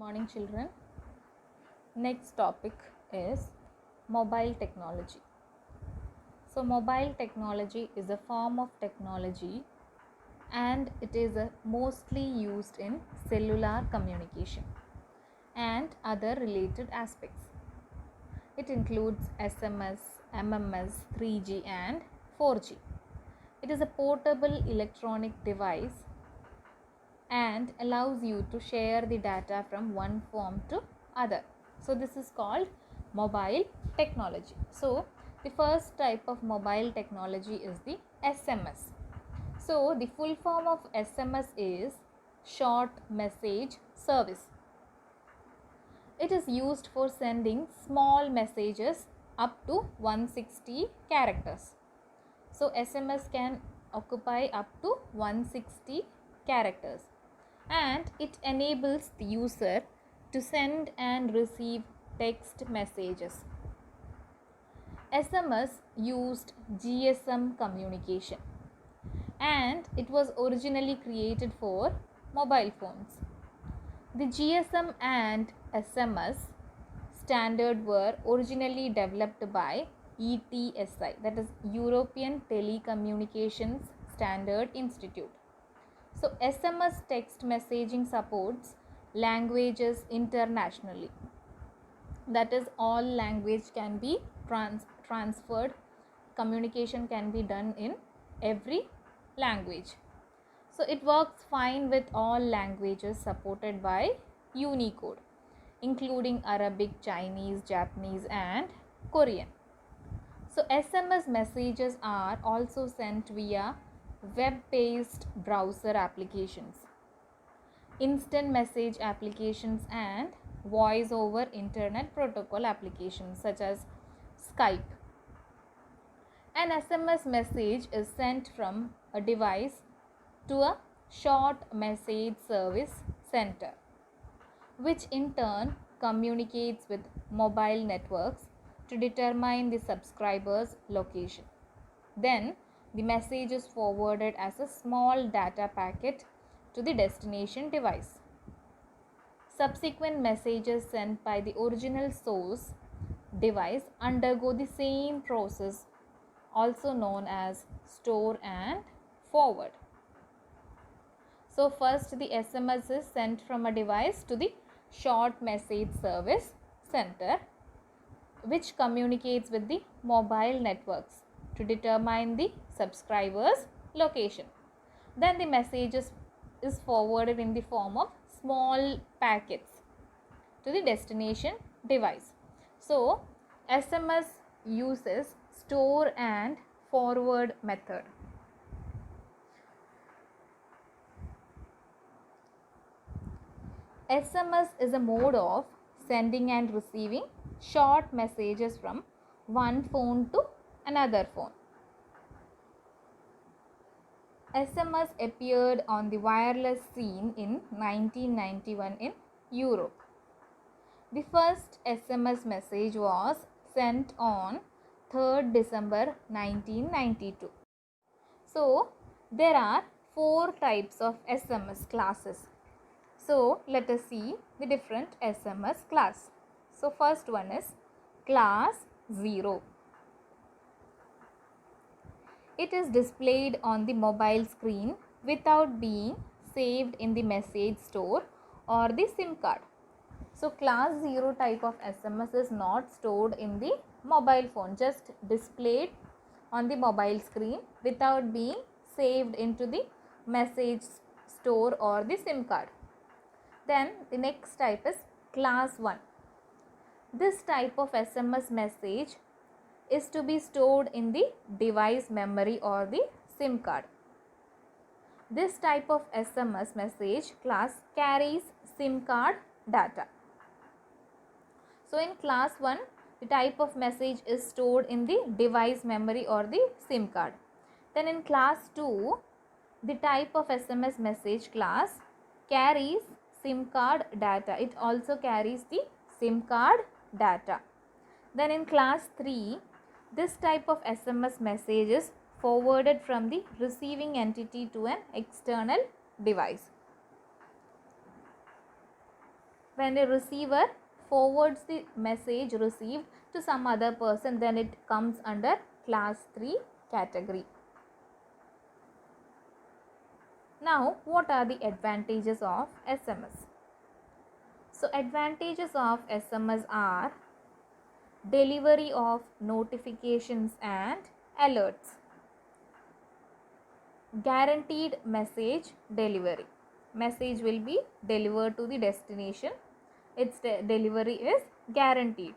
Morning, children. Next topic is mobile technology. So, mobile technology is a form of technology and it is mostly used in cellular communication and other related aspects. It includes SMS, MMS, 3G, and 4G. It is a portable electronic device and allows you to share the data from one form to other. So this is called mobile technology. So the first type of mobile technology is the SMS. So the full form of SMS is short message service. It is used for sending small messages up to 160 characters. So SMS can occupy up to 160 characters and it enables the user to send and receive text messages. SMS used GSM communication and it was originally created for mobile phones. The GSM and SMS standard were originally developed by ETSI, that is European Telecommunications Standard Institute. So SMS text messaging supports languages internationally. That is, all language can be transferred. Communication can be done in every language. So it works fine with all languages supported by Unicode, including Arabic, Chinese, Japanese, and Korean. So SMS messages are also sent via web-based browser applications, instant message applications, and voice over internet protocol applications such as Skype. An SMS message is sent from a device to a short message service center, which in turn communicates with mobile networks to determine the subscriber's location. Then the message is forwarded as a small data packet to the destination device. Subsequent messages sent by the original source device undergo the same process, also known as store and forward. So first the SMS is sent from a device to the short message service center, which communicates with the mobile networks to determine the subscriber's location. Then the message is forwarded in the form of small packets to the destination device. So SMS uses store and forward method. SMS is a mode of sending and receiving short messages from one phone to another phone. SMS appeared on the wireless scene in 1991 in Europe. The first SMS message was sent on 3rd December 1992. So, there are 4 types of SMS classes. So, let us see the different SMS class. So, first one is class 0. It is displayed on the mobile screen without being saved in the message store or the SIM card. So, class 0 type of SMS is not stored in the mobile phone, just displayed on the mobile screen without being saved into the message store or the SIM card. Then the next type is class 1. This type of SMS message is to be stored in the device memory or the SIM card. This type of SMS message class carries SIM card data. So in class 1, the type of message is stored in the device memory or the SIM card. Then in class 2, the type of SMS message class carries SIM card data. It also carries the SIM card data. Then in class 3, this type of SMS message is forwarded from the receiving entity to an external device. when a receiver forwards the message received to some other person, then it comes under class 3 category. Now, what are the advantages of SMS? So, advantages of SMS are delivery of notifications and alerts, guaranteed message delivery. Message will be delivered to the destination. Its delivery is guaranteed.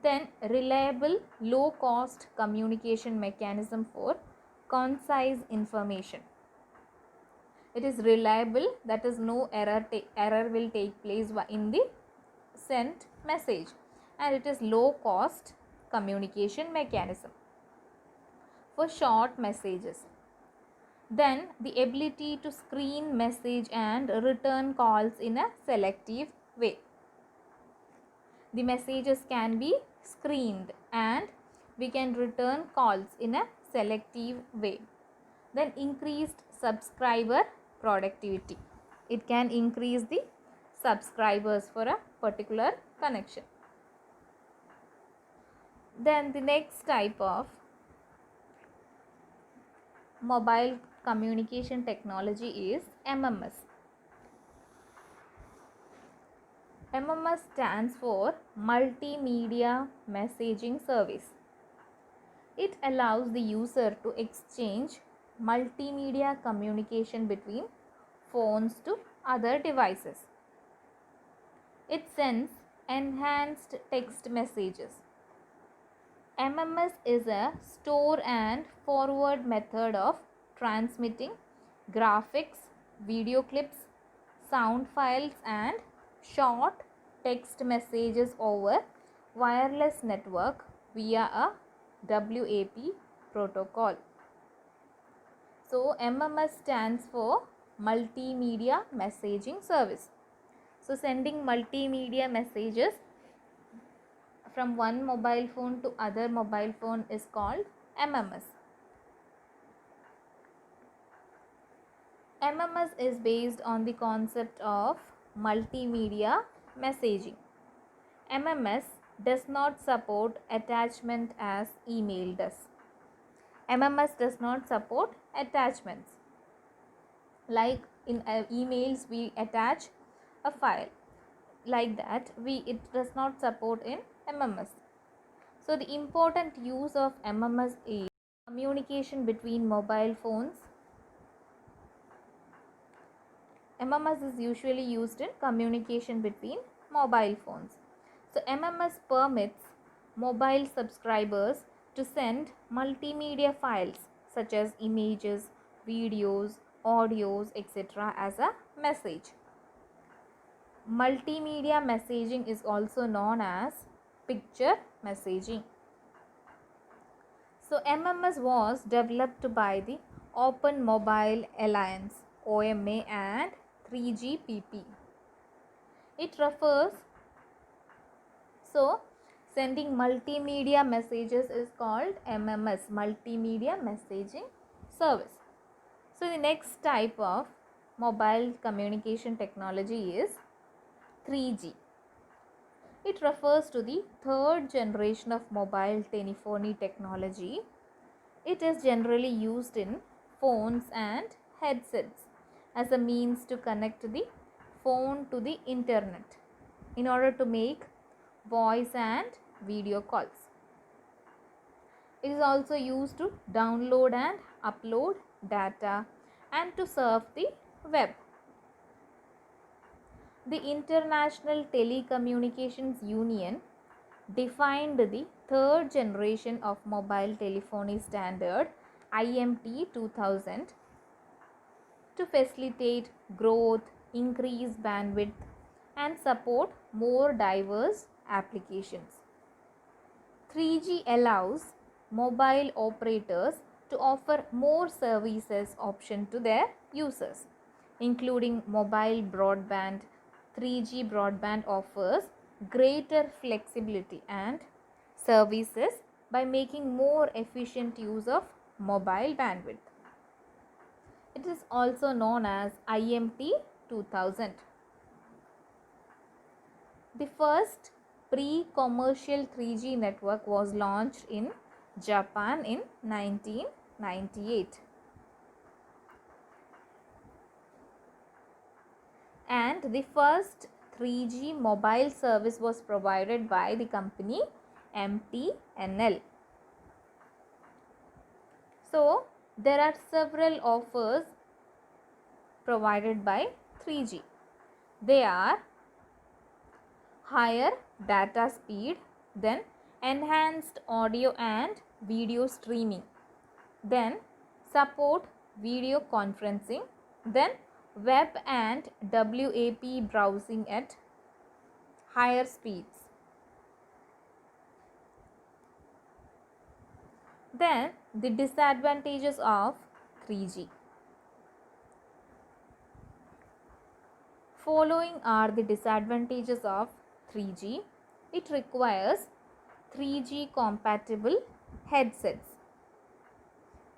Then reliable low cost communication mechanism for concise information. It is reliable, that is no error will take place in the sent message, and it is low cost communication mechanism for short messages. Then the ability to screen message and return calls in a selective way. The messages can be screened and we can return calls in a selective way. Then increased subscriber productivity. It can increase the subscribers for a particular connection. Then the next type of mobile communication technology is MMS. MMS stands for Multimedia Messaging Service. It allows the user to exchange multimedia communication between phones to other devices. It sends enhanced text messages. MMS is a store and forward method of transmitting graphics, video clips, sound files and short text messages over wireless network via a WAP protocol. So MMS stands for Multimedia Messaging Service. So sending multimedia messages from one mobile phone to other mobile phone is called MMS. MMS is based on the concept of multimedia messaging. MMS does not support attachment as email does. MMS does not support attachments. Like in emails we attach a file. Like that it does not support in MMS. So the important use of MMS is communication between mobile phones. MMS is usually used in communication between mobile phones. So MMS permits mobile subscribers to send multimedia files such as images, videos, audios, etc. as a message. Multimedia messaging is also known as picture messaging. So MMS was developed by the Open Mobile Alliance OMA and 3GPP. It refers, so sending multimedia messages is called MMS, Multimedia Messaging Service. So the next type of mobile communication technology is 3G. It refers to the third generation of mobile telephony technology. It is generally used in phones and headsets as a means to connect the phone to the internet in order to make voice and video calls. It is also used to download and upload data and to surf the web. The International Telecommunications Union defined the third generation of mobile telephony standard IMT 2000 to facilitate growth, increase bandwidth and support more diverse applications. 3G allows mobile operators to offer more services option to their users, including mobile broadband. 3G broadband offers greater flexibility and services by making more efficient use of mobile bandwidth. It is also known as IMT 2000. The first pre-commercial 3G network was launched in Japan in 1998. And the first 3G mobile service was provided by the company MTNL. So, there are several offers provided by 3G. They are higher data speed, then enhanced audio and video streaming, then support video conferencing, then web and WAP browsing at higher speeds. Then the disadvantages of 3G. Following are the disadvantages of 3G. It requires 3G compatible headsets.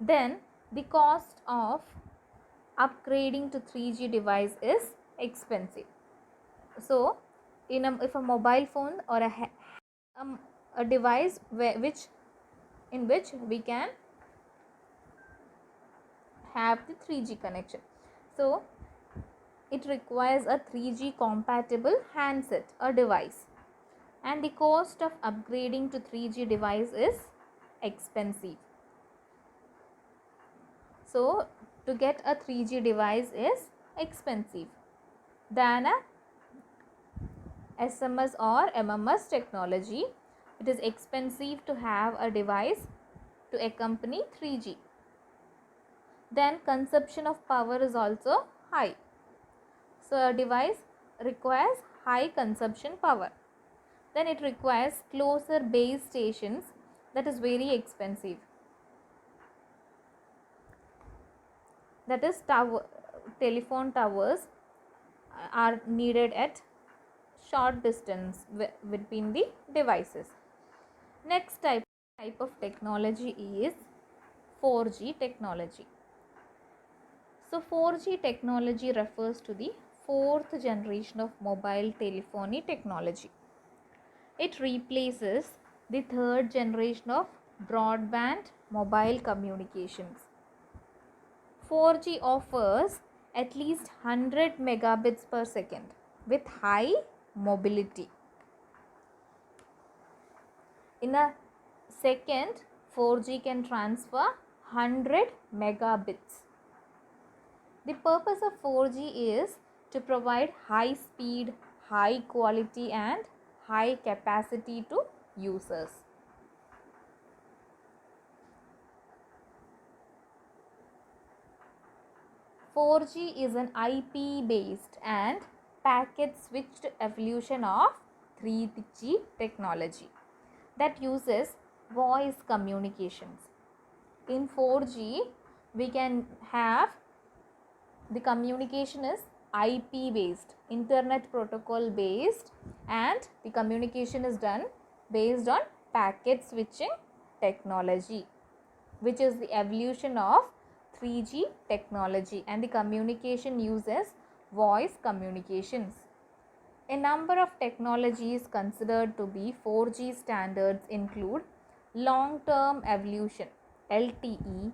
Then the cost of upgrading to 3G device is expensive. So, if a mobile phone or a device in which we can have the 3G connection, so it requires a 3G compatible handset or device, and the cost of upgrading to 3G device is expensive. So, to get a 3G device is expensive than a SMS or MMS technology. It is expensive to have a device to accompany 3G. Then consumption of power is also high. So, a device requires high consumption power. Then it requires closer base stations, that is very expensive. That is telephone towers are needed at short distance between the devices. Next type of technology is 4G technology. So 4G technology refers to the fourth generation of mobile telephony technology. It replaces the third generation of broadband mobile communications. 4G offers at least 100 megabits per second with high mobility. In a second, 4G can transfer 100 megabits. The purpose of 4G is to provide high speed, high quality and high capacity to users. "4G is an IP based and packet switched evolution of 3G technology that uses voice communications. In 4G, we can have the communication is IP based, Internet Protocol based, and the communication is done based on packet switching technology, which is the evolution of 3G technology, and the communication uses voice communications. A number of technologies considered to be 4G standards include long-term evolution LTE,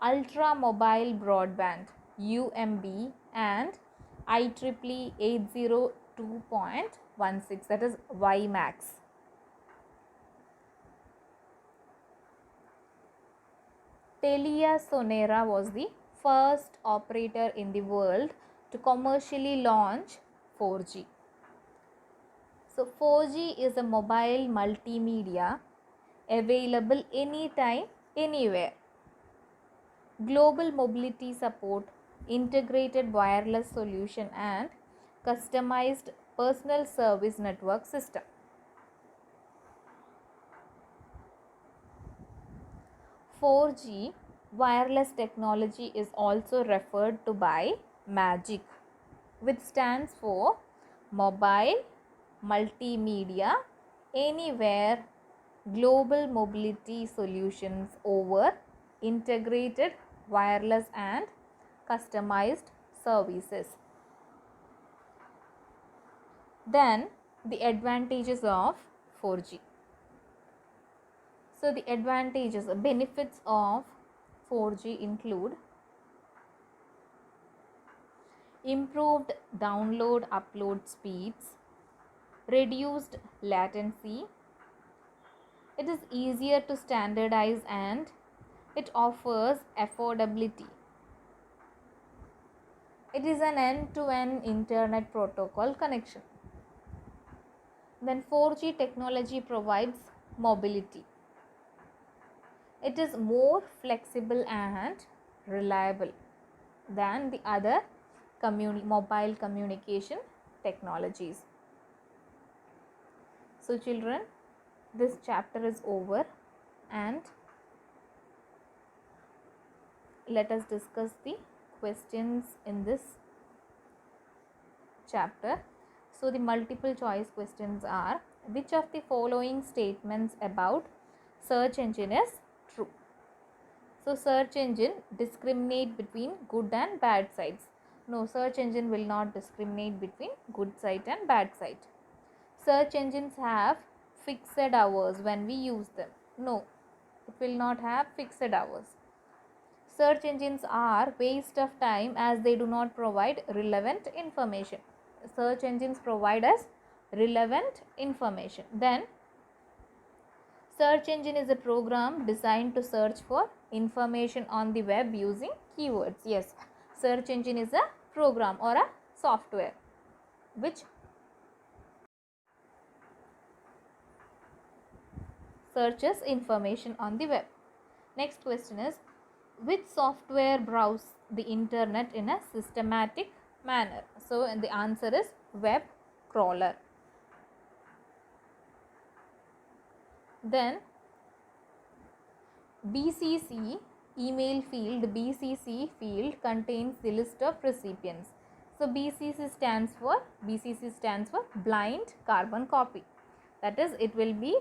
ultra mobile broadband UMB, and IEEE 802.16, that is WiMAX. TeliaSonera was the first operator in the world to commercially launch 4G. So 4G is a mobile multimedia available anytime, anywhere. Global mobility support, integrated wireless solution and customized personal service network system. 4G wireless technology is also referred to by MAGIC, which stands for Mobile Multimedia Anywhere Global Mobility Solutions over Integrated Wireless and Customized Services. Then the advantages of 4G. So the advantages, benefits of 4G include improved download upload speeds, reduced latency, it is easier to standardize, and it offers affordability. It is an end-to-end internet protocol connection. Then 4G technology provides mobility. It is more flexible and reliable than the other mobile communication technologies. So children, this chapter is over, and let us discuss the questions in this chapter. So the multiple choice questions are: which of the following statements about search engine is true? So search engine discriminate between good and bad sites. No, search engine will not discriminate between good site and bad site. Search engines have fixed hours when we use them. No, it will not have fixed hours. Search engines are waste of time as they do not provide relevant information. Search engines provide us relevant information. Then search engine is a program designed to search for information on the web using keywords. Yes, search engine is a program or a software which searches information on the web. Next question is: which software browses the internet in a systematic manner? So the answer is web crawler. Then BCC email field, BCC field contains the list of recipients. So BCC stands for blind carbon copy. That is, it will be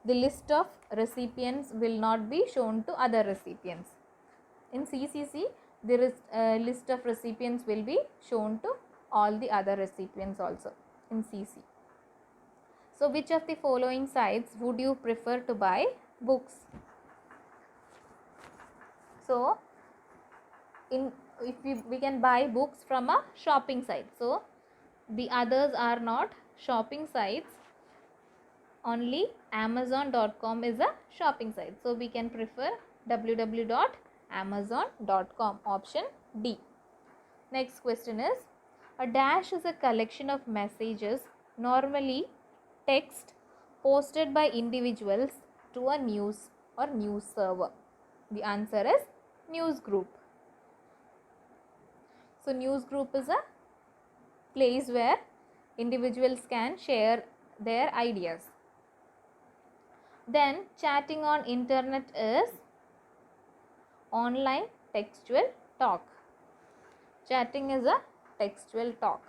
the list of recipients will not be shown to other recipients. In CCC, the list of recipients will be shown to all the other recipients also in CC. So which of the following sites would you prefer to buy books? So if we can buy books from a shopping site. So the others are not shopping sites. Only Amazon.com is a shopping site. So we can prefer www.amazon.com, option D. Next question is: a dash is a collection of messages, normally text, posted by individuals to a news or news server. The answer is news group. So news group is a place where individuals can share their ideas. Then chatting on internet is online textual talk. Chatting is a textual talk.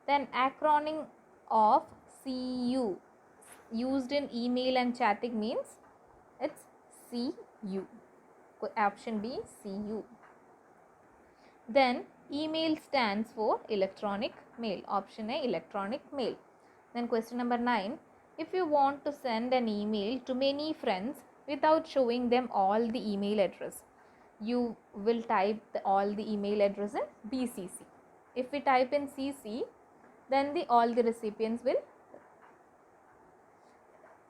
Then acronym of CU used in email and chatting means it's CU. Option B, CU. Then email stands for electronic mail. Option A, electronic mail. Then question number 9. If you want to send an email to many friends without showing them all the email address, you will type all the email address in BCC. If we type in CC, then all the recipients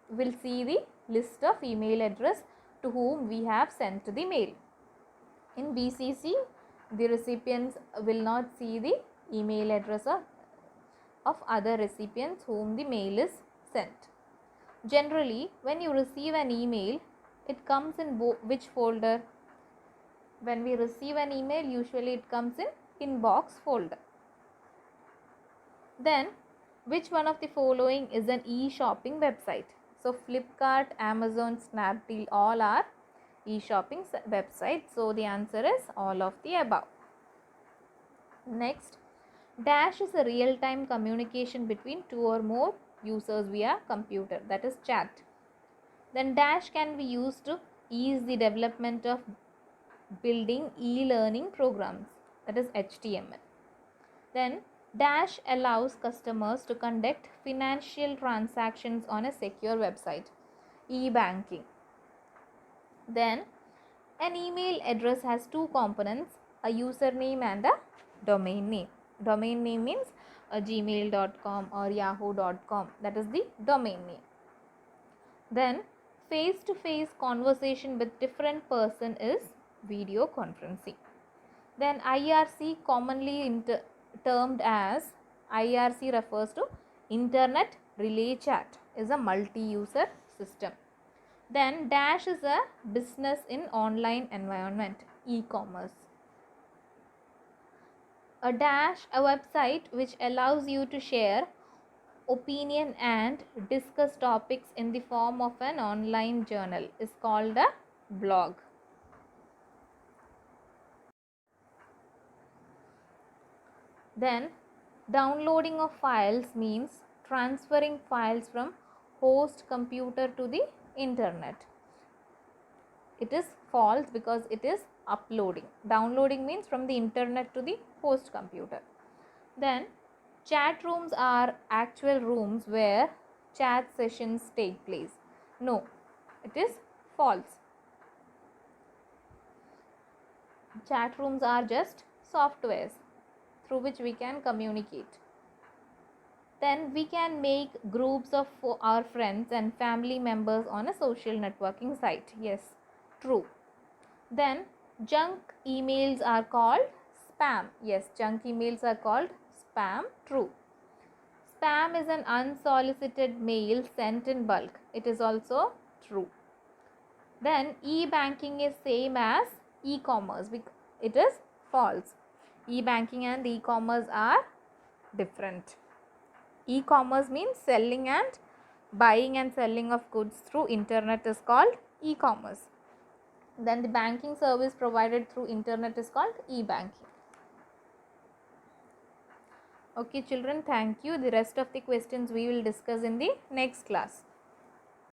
will see the list of email address to whom we have sent the mail. In BCC, the recipients will not see the email address of other recipients whom the mail is sent. Generally, when you receive an email, it comes in which folder? When we receive an email, usually it comes in inbox folder. Then, which one of the following is an e-shopping website? So, Flipkart, Amazon, Snapdeal, all are e-shopping websites. So, the answer is all of the above. Next, dash is a real-time communication between two or more users via computer, that is chat. Then dash can be used to ease the development of building e-learning programs, that is HTML. Then Dash allows customers to conduct financial transactions on a secure website, e-banking. Then an email address has two components, a username and a domain name. Domain name means a gmail.com or yahoo.com, that is the domain name. Then face-to-face conversation with different person is video conferencing. Then IRC, commonly termed as IRC, refers to Internet Relay Chat, is a multi-user system. Then Dash is a business in online environment, e-commerce. A Dash, a website which allows you to share opinion and discuss topics in the form of an online journal, is called a blog. Then downloading of files means transferring files from host computer to the internet. It is false because it is uploading. Downloading means from the internet to the host computer. Then chat rooms are actual rooms where chat sessions take place. No, it is false. Chat rooms are just softwares through which we can communicate. Then we can make groups of our friends and family members on a social networking site. Yes, true. Then junk emails are called spam. Yes, junk emails are called spam. True. Spam is an unsolicited mail sent in bulk. It is also true. Then e-banking is same as e-commerce. It is false. E-banking and e-commerce are different. E-commerce means selling and buying and selling of goods through internet is called e-commerce. Then the banking service provided through internet is called e-banking. Okay children, thank you. The rest of the questions we will discuss in the next class.